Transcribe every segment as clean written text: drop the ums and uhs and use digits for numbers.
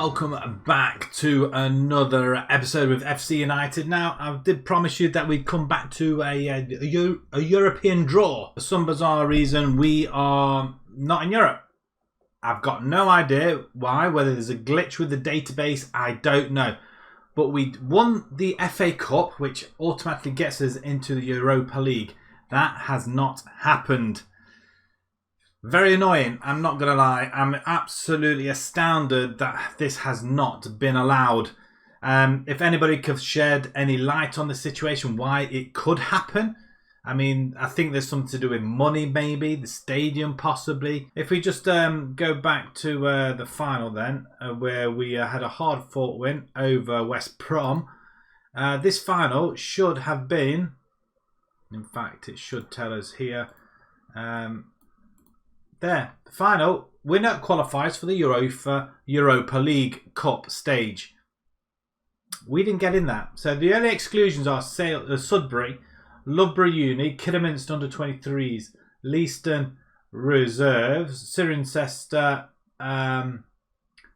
welcome back to another episode with FC United. Now, I did promise you that we'd come back to a European draw. For some bizarre reason, we are not in Europe. I've got no idea why, whether there's a glitch with the database, I don't know. But we won the FA Cup, which automatically gets us into the Europa League. That has not happened. Very annoying, I'm not going to lie. I'm absolutely astounded that this has not been allowed. If anybody could shed any light on the situation, why it could happen. I mean, I think there's something to do with money maybe, the stadium possibly. If we just go back to the final then, where we had a hard-fought win over West Brom. This final should have been, in fact it should tell us here, there, the final winner qualifies for the Europa League Cup stage. We didn't get in that. So the only exclusions are Sudbury, Loughborough Uni, Kidderminster under 23s, Leiston reserves, Cirencester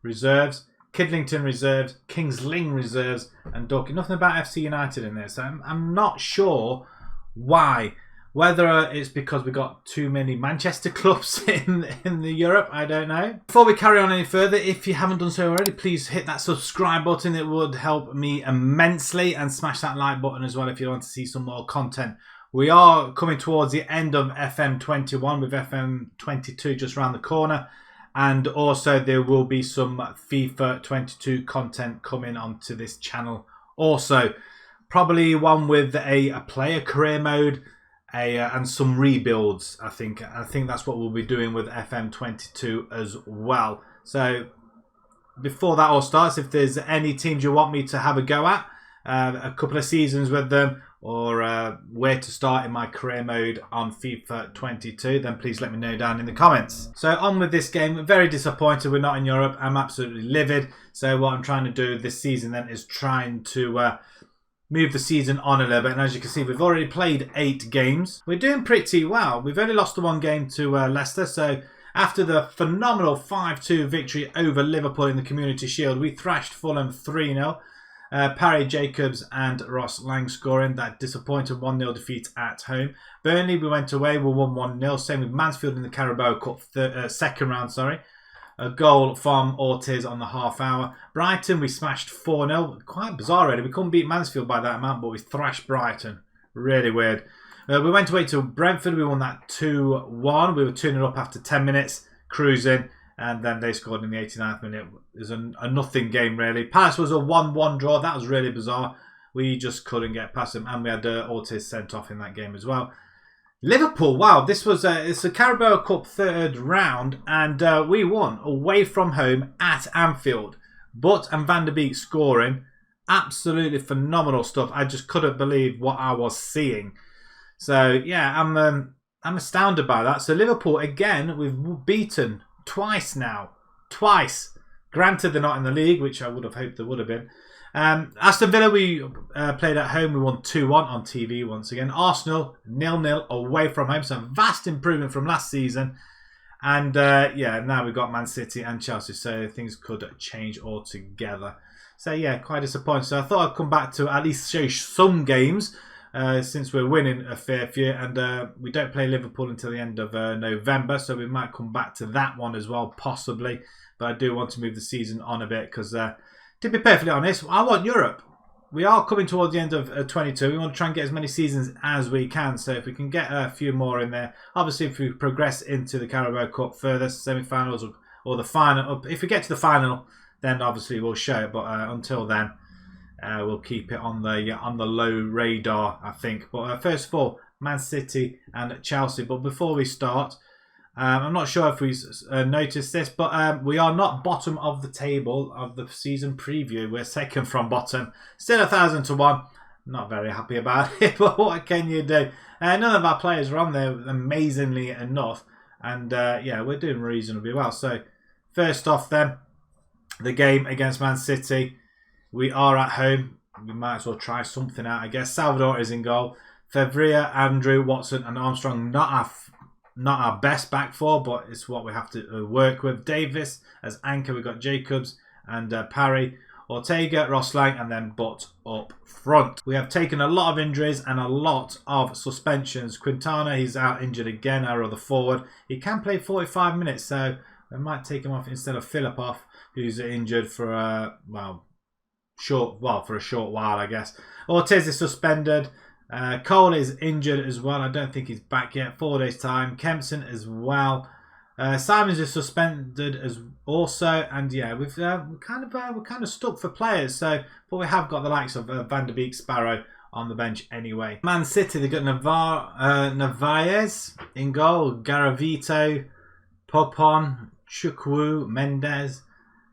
reserves, Kidlington reserves, Kings Lynn reserves, and Dorking. Nothing about FC United in there. So I'm not sure why. Whether it's because we got too many Manchester clubs in the Europe, I don't know. Before we carry on any further, if you haven't done so already, please hit that subscribe button. It would help me immensely. And smash that like button as well if you want to see some more content. We are coming towards the end of FM21 with FM22 just around the corner. And also there will be some FIFA 22 content coming onto this channel. Also, probably one with a player career mode. And some rebuilds, I think that's what we'll be doing with FM22 as well. So before that all starts, if there's any teams you want me to have a go at, a couple of seasons with them, or where to start in my career mode on FIFA 22, then please let me know down in the comments. So on with this game. Very disappointed we're not in Europe. I'm absolutely livid. So what I'm trying to do this season then is trying to move the season on a little bit, and as you can see, we've already played 8 games. We're doing pretty well. We've only lost the 1 game to Leicester, so after the phenomenal 5-2 victory over Liverpool in the Community Shield, we thrashed Fulham 3-0. Parry Jacobs and Ross Lang scoring that disappointing 1-0 defeat at home. Burnley, we went away, we won 1-0. Same with Mansfield in the Carabao Cup second round, sorry. A goal from Ortiz on the half hour. Brighton, we smashed 4-0. Quite bizarre, really. We couldn't beat Mansfield by that amount, but we thrashed Brighton. Really weird. We went away to Brentford. We won that 2-1. We were 2-0 up after 10 minutes, cruising. And then they scored in the 89th minute. It was a nothing game, really. Palace was a 1-1 draw. That was really bizarre. We just couldn't get past them. And we had Ortiz sent off in that game as well. Liverpool, wow, this was it's a Carabao Cup third round, and we won away from home at Anfield. Butt and Van der Beek scoring, absolutely phenomenal stuff. I just couldn't believe what I was seeing. So yeah, I'm astounded by that. So Liverpool again, we've beaten twice now, twice. Granted, they're not in the league, which I would have hoped they would have been. Aston Villa, we played at home. We won 2-1 on TV once again. Arsenal, 0-0 away from home. So vast improvement from last season. And yeah, now we've got Man City and Chelsea. So things could change altogether. So yeah, quite disappointed. So I thought I'd come back to at least show some games since we're winning a fair few. And we don't play Liverpool until the end of November. So we might come back to that one as well, possibly. But I do want to move the season on a bit because... to be perfectly honest, I want Europe. We are coming towards the end of 22. We want to try and get as many seasons as we can. So if we can get a few more in there. Obviously, if we progress into the Carabao Cup further, semi-finals or the final. If we get to the final, then obviously we'll show it. But until then, we'll keep it on the low radar, I think. But first of all, Man City and Chelsea. But before we start... I'm not sure if we noticed this, but we are not bottom of the table of the season preview. We're second from bottom. Still 1,000 to 1. Not very happy about it, but what can you do? None of our players are on there, amazingly enough. And yeah, we're doing reasonably well. So first off then, the game against Man City. We are at home. We might as well try something out, I guess. Salvador is in goal. Fevria, Andrew, Watson and Armstrong, not our best back four, but it's what we have to work with. Davis as anchor. We've got Jacobs and Parry, Ortega, Rosslang, and then Butt up front. We have taken a lot of injuries and a lot of suspensions. Quintana, he's out injured again, our other forward. He can play 45 minutes, so we might take him off instead of Filipov, who's injured for for a short while, I guess. Ortiz is suspended. Cole is injured as well. I don't think he's back yet. 4 days time. Kempson as well. Simons is suspended as also, and yeah, we're kind of stuck for players. So, but we have got the likes of Van der Beek, Sparrow on the bench anyway. Man City, they've got Narvaez in goal, Garavito, Popon, Chukwu, Mendes,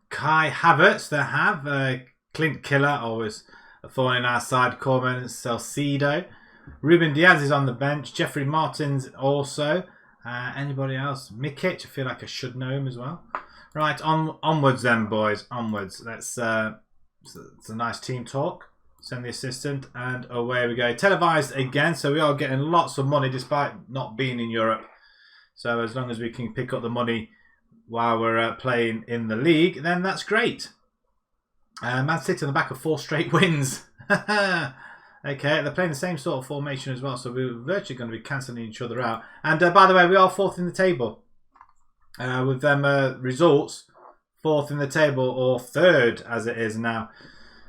Kai Havertz. They have Clint Killer, always a thorn in our side. Corman, Salcedo, Ruben Diaz is on the bench. Jeffrey Martins also. Anybody else? Mikic, I feel like I should know him as well. Right, onwards then, boys. Onwards. It's a nice team talk. Send the assistant, and away we go. Televised again, so we are getting lots of money despite not being in Europe. So as long as we can pick up the money while we're playing in the league, then that's great. Man City on the back of 4 straight wins. Okay, they're playing the same sort of formation as well, so we're virtually going to be cancelling each other out. And by the way, we are 4th in the table. With them results, 4th in the table, or 3rd as it is now.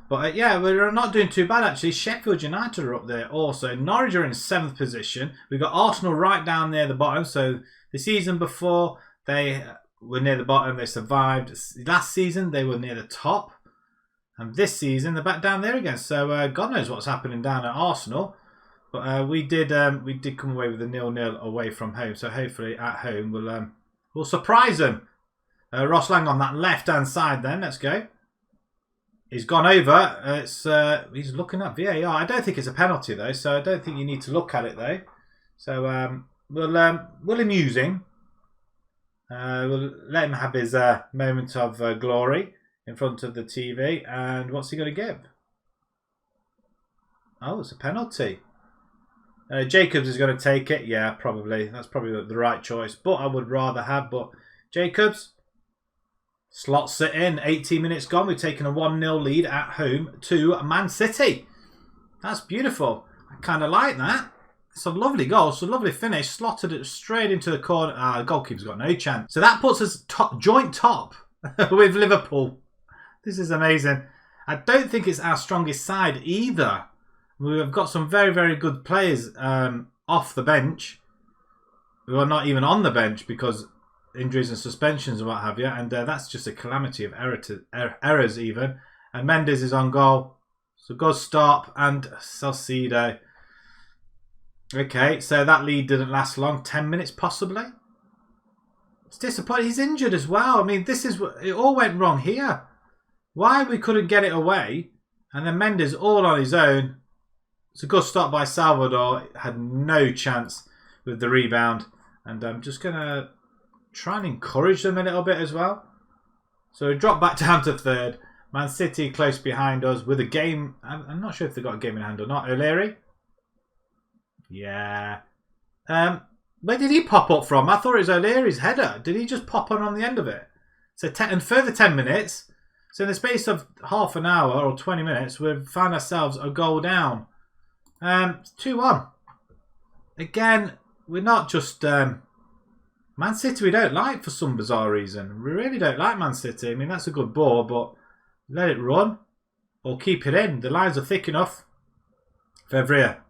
But yeah, we're not doing too bad actually. Sheffield United are up there also. Norwich are in 7th position. We've got Arsenal right down near the bottom. So the season before, they were near the bottom. They survived. Last season, they were near the top. And this season, they're back down there again. So God knows what's happening down at Arsenal. But we did come away with a 0-0 away from home. So hopefully at home we'll surprise them. Ross Lang on that left-hand side then. Let's go. He's gone over. He's looking at VAR. I don't think it's a penalty though. So I don't think you need to look at it though. So we'll amuse him. We'll let him have his moment of glory in front of the TV. And what's he going to give? Oh, it's a penalty. Jacobs is going to take it. Yeah, probably. That's probably the right choice. But I would rather have. But Jacobs slots it in. 18 minutes gone. We've taken a 1-0 lead at home to Man City. That's beautiful. I kind of like that. It's a lovely goal. It's a lovely finish. Slotted it straight into the corner. The goalkeeper's got no chance. So that puts us joint top with Liverpool. This is amazing. I don't think it's our strongest side either. We've got some very, very good players off the bench. We are not even on the bench because injuries and suspensions and what have you. And that's just a calamity of errors even. And Mendes is on goal. So good stop. And Salcedo. Okay, so that lead didn't last long. 10 minutes possibly. It's disappointing. He's injured as well. I mean, it all went wrong here. Why we couldn't get it away, and then Mendes all on his own. It's a good stop by Salvador. Had no chance with the rebound. And I'm just going to try and encourage them a little bit as well. So we drop back down to 3rd. Man City close behind us with a game. I'm not sure if they've got a game in hand or not. O'Leary? Yeah. Where did he pop up from? I thought it was O'Leary's header. Did he just pop on the end of it? So and further 10 minutes. So in the space of half an hour or 20 minutes, we've found ourselves a goal down. 2-1. Again, we're not just... Man City we don't like for some bizarre reason. We really don't like Man City. I mean, that's a good ball, but let it run or keep it in. The lines are thick enough. Fevrier.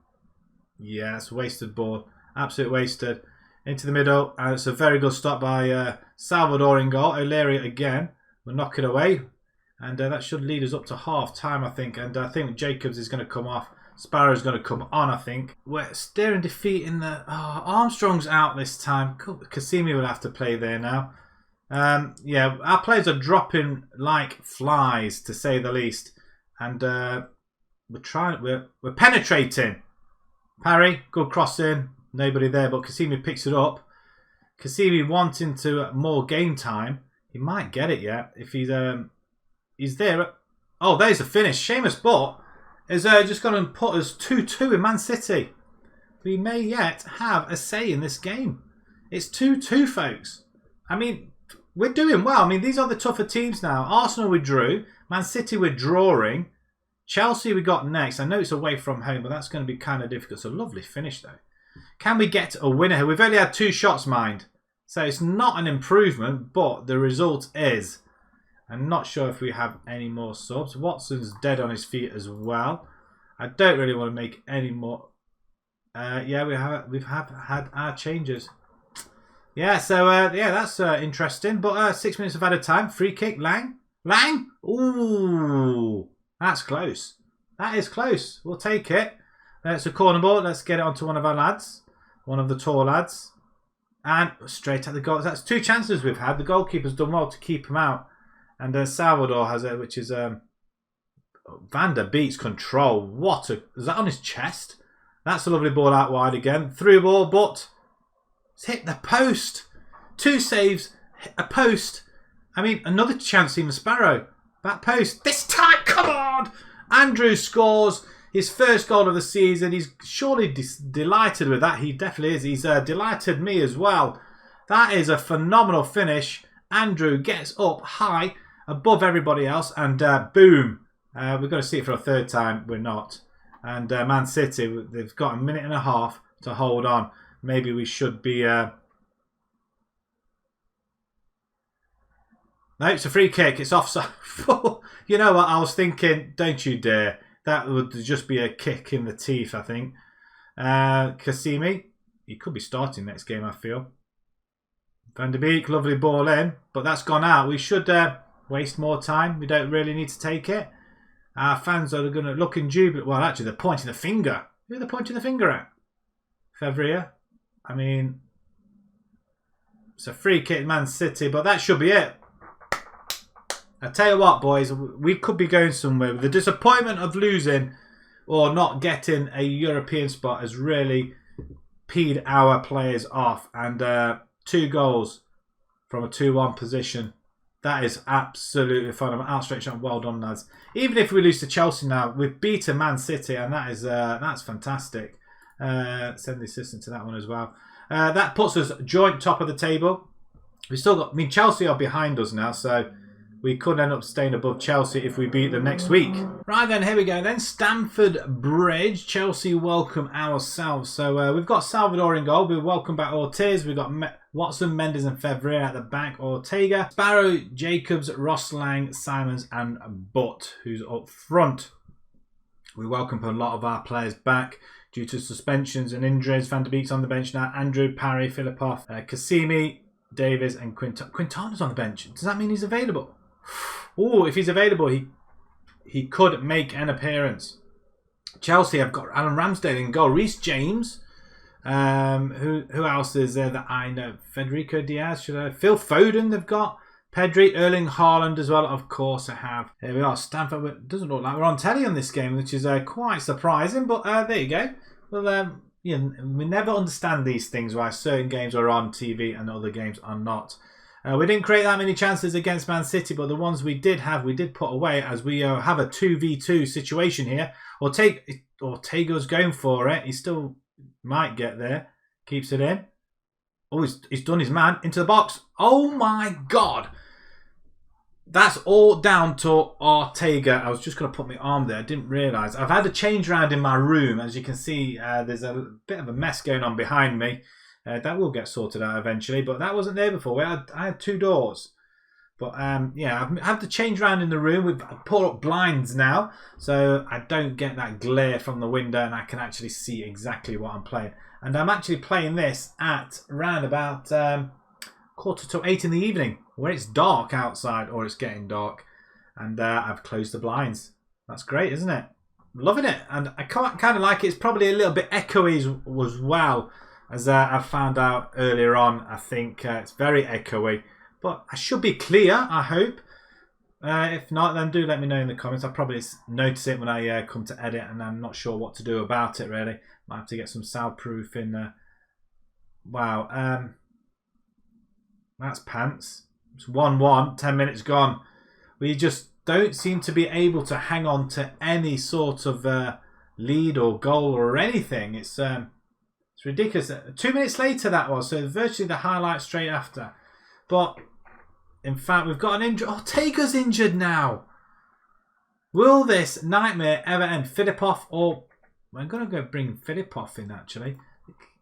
Yeah, it's a wasted ball. Absolute wasted. Into the middle. And it's a very good stop by Salvador in goal. O'Leary again. We'll knock it away. And that should lead us up to half time, I think. And I think Jacobs is going to come off. Sparrow's going to come on, I think. We're staring defeat in the... Oh, Armstrong's out this time. Cassini will have to play there now. Yeah, our players are dropping like flies, to say the least. And we're penetrating. Parry, good cross in. Nobody there, but Cassini picks it up. Cassini wanting to more game time. He might get it yet if he's there. Oh, there's a finish. Seamus Butt is just going to put us 2-2 in Man City. We may yet have a say in this game. It's 2-2, folks. I mean, we're doing well. I mean, these are the tougher teams now. Arsenal we drew. Man City we're drawing. Chelsea we got next. I know it's away from home, but that's going to be kind of difficult. It's a lovely finish, though. Can we get a winner here? We've only had 2 shots, mind. So it's not an improvement, but the result is. I'm not sure if we have any more subs. Watson's dead on his feet as well. I don't really want to make any more. Yeah, we've had our changes. Yeah, so yeah, that's interesting. But 6 minutes of added time. Free kick, Lang. Lang? Ooh, that's close. That is close. We'll take it. It's a corner ball. Let's get it onto one of our lads. One of the tall lads. And straight at the goal. That's 2 chances we've had. The goalkeeper's done well to keep him out. And Salvador has it, which is Van der Beek's control. What a... Is that on his chest? That's a lovely ball out wide again. Through ball, but it's hit the post. 2 saves, a post. I mean, another chance even Sparrow. Back post. This time, come on! Andrew scores his first goal of the season. He's surely delighted with that. He definitely is. He's delighted me as well. That is a phenomenal finish. Andrew gets up high above everybody else and boom. We've got to see it for a 3rd time. We're not. And Man City, they've got a minute and a half to hold on. Maybe we should be... No, it's a free kick. It's offside. You know what? I was thinking, don't you dare. That would just be a kick in the teeth, I think. Cassimi, he could be starting next game, I feel. Van der Beek, lovely ball in. But that's gone out. We should waste more time. We don't really need to take it. Our fans are going to look in jubilant. Well, actually, they're pointing the finger. Who are they pointing the finger at? Fevrier. I mean, it's a free kick, Man City, but that should be it. I tell you what, boys, we could be going somewhere. The disappointment of losing or not getting a European spot has really peed our players off. And 2 goals from a 2-1 position. That is absolutely phenomenal. Outstretched arm, well done, lads. Even if we lose to Chelsea now, we've beaten Man City, and that is that's fantastic. Send the assistant to that one as well. That puts us joint top of the table. We still got. I mean, Chelsea are behind us now, so we could end up staying above Chelsea if we beat them next week. Right then, here we go. Then Stamford Bridge. Chelsea welcome ourselves. So we've got Salvador in goal. We welcome back Ortiz. We've got Watson, Mendes and Fevrier at the back. Ortega, Sparrow, Jacobs, Ross Lang, Simons and Butt, who's up front. We welcome a lot of our players back due to suspensions and injuries. Van der Beek's on the bench now. Andrew, Parry, Filipov, Cassimi, Davies and Quintana's on the bench. Does that mean he's available? Oh, if he's available, he could make an appearance. Chelsea have got Alan Ramsdale in goal. Reece James. Who else is there that I know? Federico Diaz. Phil Foden they've got. Pedri, Erling Haaland as well. Of course I have. Here we are. Stamford. It doesn't look like we're on telly on this game, which is quite surprising. But there you go. Well, you know, we never understand these things, why certain games are on TV and other games are not. We didn't create that many chances against Man City, but the ones we did have, we did put away as we have a 2v2 situation here. Ortega's going for it. He still might get there. Keeps it in. Oh, he's done his man into the box. Oh my God. That's all down to Ortega. I was just going to put my arm there. I didn't realise. I've had a change round in my room. As you can see, there's a bit of a mess going on behind me. That will get sorted out eventually, but that wasn't there before. I had 2 doors. But yeah, I have to change around in the room. We've put up blinds now, so I don't get that glare from the window and I can actually see exactly what I'm playing. And I'm actually playing this at around about 7:45 in the evening, where it's dark outside, or it's getting dark. And I've closed the blinds. That's great, isn't it? Loving it. And I kind of like it. It's probably a little bit echoey as well. As I found out earlier on, I think it's very echoey. But I should be clear, I hope. If not, then do let me know in the comments. I'll probably notice it when I come to edit, and I'm not sure what to do about it, really. Might have to get some soundproofing. Wow. That's pants. It's 1-1, 10 minutes gone. We just don't seem to be able to hang on to any sort of lead or goal or anything. It's ridiculous. 2 minutes later that was, so virtually the highlight straight after. But In fact, we've got an injury. Ortega's injured now. Will this nightmare ever end? Filipov, or I'm going to go bring Filipov in actually.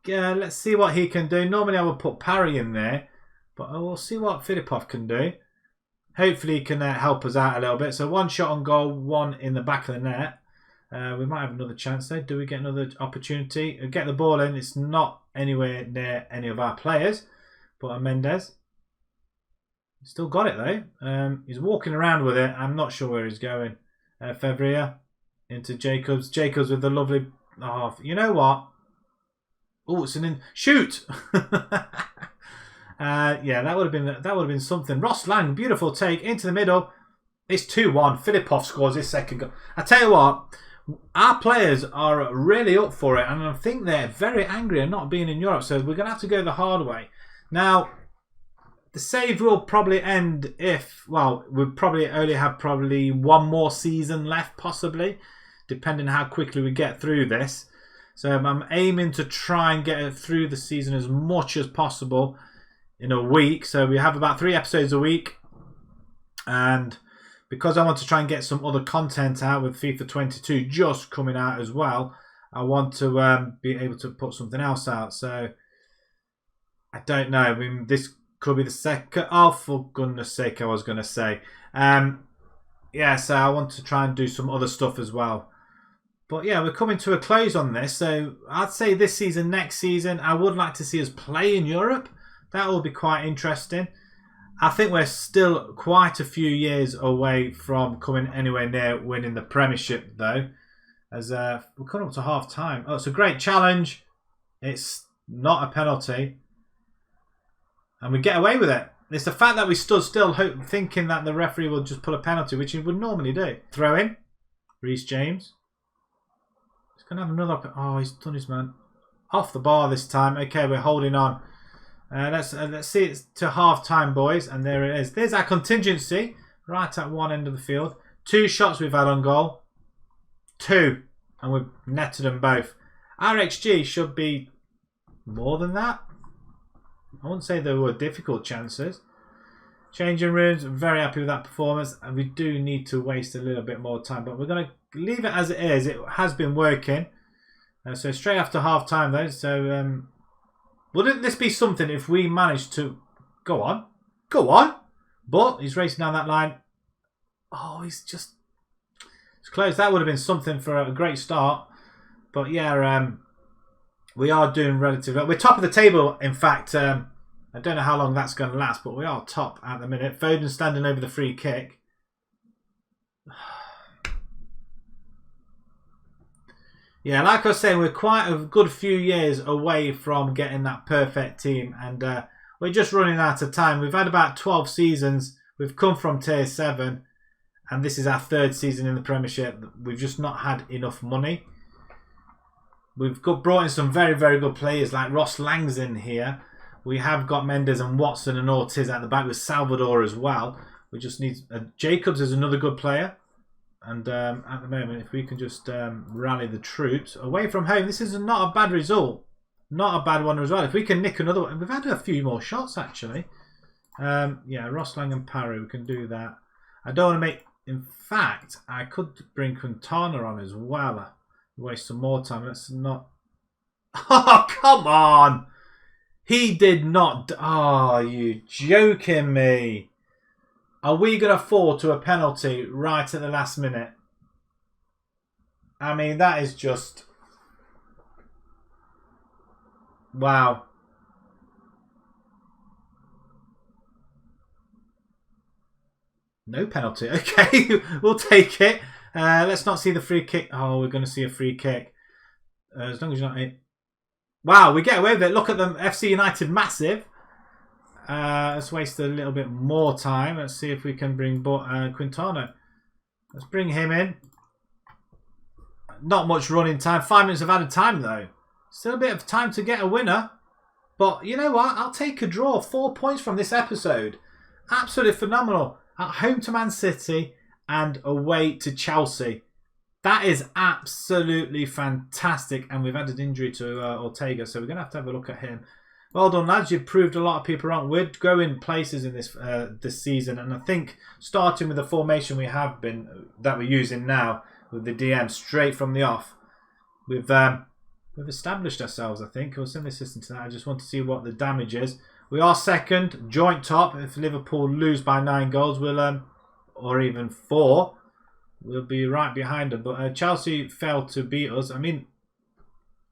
Let's see what he can do. Normally I would put Parry in there, but we'll see what Filipov can do. Hopefully he can help us out a little bit. So 1 shot on goal, 1 in the back of the net. We might have another chance there. Do we get another opportunity? Get the ball in. It's not anywhere near any of our players, but Mendes. Still got it though. He's walking around with it. I'm not sure where he's going. Fevrier into Jacobs. Jacobs with the lovely. Oh, you know what? Oh, it's an shoot. Yeah, that would have been something. Ross Lang, beautiful take into the middle. It's 2-1. Filipov scores his second goal. I tell you what, our players are really up for it, and I think they're very angry at not being in Europe. So we're going to have to go the hard way. Now, the save will probably end if, well, we'll probably only have 1 more season left, possibly, depending on how quickly we get through this. So I'm aiming to try and get it through the season as much as possible in a week. So we have about 3 episodes a week. And because I want to try and get some other content out with FIFA 22 just coming out as well, I want to be able to put something else out. So I don't know. I mean, this could be the second. Oh, for goodness sake, I was going to say. Yeah, so I want to try and do some other stuff as well. But yeah, we're coming to a close on this. So I'd say this season, next season, I would like to see us play in Europe. That will be quite interesting. I think we're still quite a few years away from coming anywhere near winning the Premiership, though. As we're coming up to half time. Oh, it's a great challenge. It's not a penalty. And we get away with it. It's the fact that we stood still thinking that the referee will just pull a penalty, which he would normally do. Throw in. Reece James. He's going to have another... Oh, he's done his man. Off the bar this time. Okay, we're holding on. Let's see it's to half time, boys. And there it is. There's our contingency. Right at one end of the field. 2 shots we've had on goal. 2. And we've netted them both. Our XG should be more than that. I wouldn't say there were difficult chances. Changing rooms, I'm very happy with that performance. And we do need to waste a little bit more time. But we're going to leave it as it is. It has been working. So straight after half time though. So wouldn't this be something if we managed to... Go on. Go on. But he's racing down that line. Oh, he's just... It's close. That would have been something for a great start. But yeah, we are doing relatively well. We're top of the table, in fact. I don't know how long that's going to last, but we are top at the minute. Foden standing over the free kick. Yeah, like I was saying, we're quite a good few years away from getting that perfect team. And we're just running out of time. We've had about 12 seasons. We've come from Tier 7. And this is our 3rd season in the Premiership. We've just not had enough money. We've brought in some very, very good players like Ross Lang's in here. We have got Mendes and Watson and Ortiz at the back with Salvador as well. We just need... Jacobs is another good player. And at the moment, if we can just rally the troops away from home, this is not a bad result. Not a bad one as well. If we can nick another one... We've had a few more shots, actually. Yeah, Ross Lang and Parry, we can do that. I don't want to make... In fact, I could bring Quintana on as well. Waste some more time. Let's not... Oh, come on! He did not... Oh, you joking me? Are we going to fall to a penalty right at the last minute? I mean, that is just... Wow. No penalty. Okay, we'll take it. Let's not see the free kick. Oh, we're going to see a free kick. As long as you're not... Wow, we get away with it. Look at them. FC United massive. Let's waste a little bit more time. Let's see if we can bring Quintana. Let's bring him in. Not much running time. 5 minutes of added time, though. Still a bit of time to get a winner. But you know what? I'll take a draw. 4 points from this episode. Absolutely phenomenal. At home to Man City and away to Chelsea. That is absolutely fantastic. And we've had an injury to Ortega, so we're going to have a look at him. Well done, lads. You've proved a lot of people wrong. We're going places in this season, and I think starting with the formation that we're using now with the DM straight from the off, we've established ourselves. I think or similar system to that. I just want to see what the damage is. We are second, joint top. If Liverpool lose by 9 goals, we'll or even 4, we'll be right behind them. But Chelsea failed to beat us. I mean,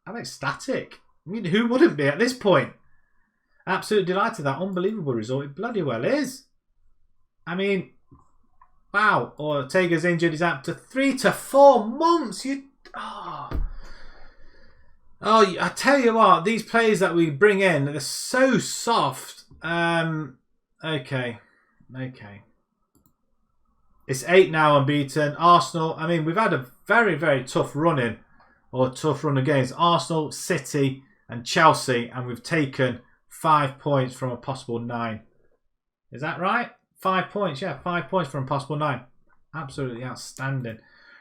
I'm ecstatic. I mean, who wouldn't be at this point? Absolutely delighted. That unbelievable result. It bloody well is. I mean, wow. Ortega's injured. He's out to 3 to 4 months. I tell you what, these players that we bring in, they're so soft. Okay. It's 8 now unbeaten. Arsenal, I mean, we've had a very, very tough run against Arsenal, City and Chelsea, and we've taken 5 points from a possible 9. Is that right? 5 points, yeah, 5 points from a possible 9. Absolutely outstanding.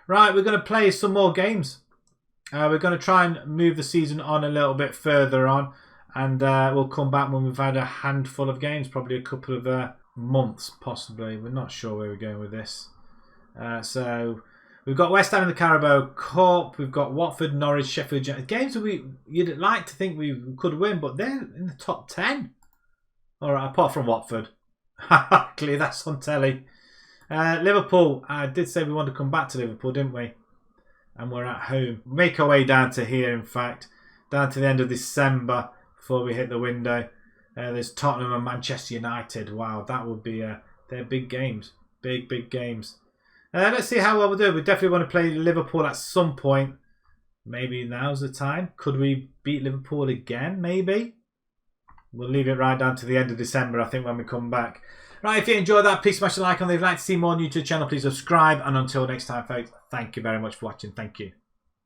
Right, we're going to play some more games. We're going to try and move the season on a little bit further on, and we'll come back when we've had a handful of games, probably a couple of months, possibly. We're not sure where we're going with this. So we've got West Ham in the Carabao Cup. We've got Watford, Norwich, Sheffield United. Games that you'd like to think we could win, but they're in the top 10. All right, apart from Watford. Clearly, that's on telly. Liverpool. I did say we wanted to come back to Liverpool, didn't we? And we're at home. Make our way down to here, in fact. Down to the end of December before we hit the window. There's Tottenham and Manchester United. Wow, that would be... they're big games. Big games. Let's see how well we'll do. We definitely want to play Liverpool at some point. Maybe now's the time. Could we beat Liverpool again? Maybe. We'll leave it right down to the end of December, I think, when we come back. Right, if you enjoyed that, please smash the like on. If you'd like to see more on YouTube channel, please subscribe. And until next time, folks, thank you very much for watching. Thank you.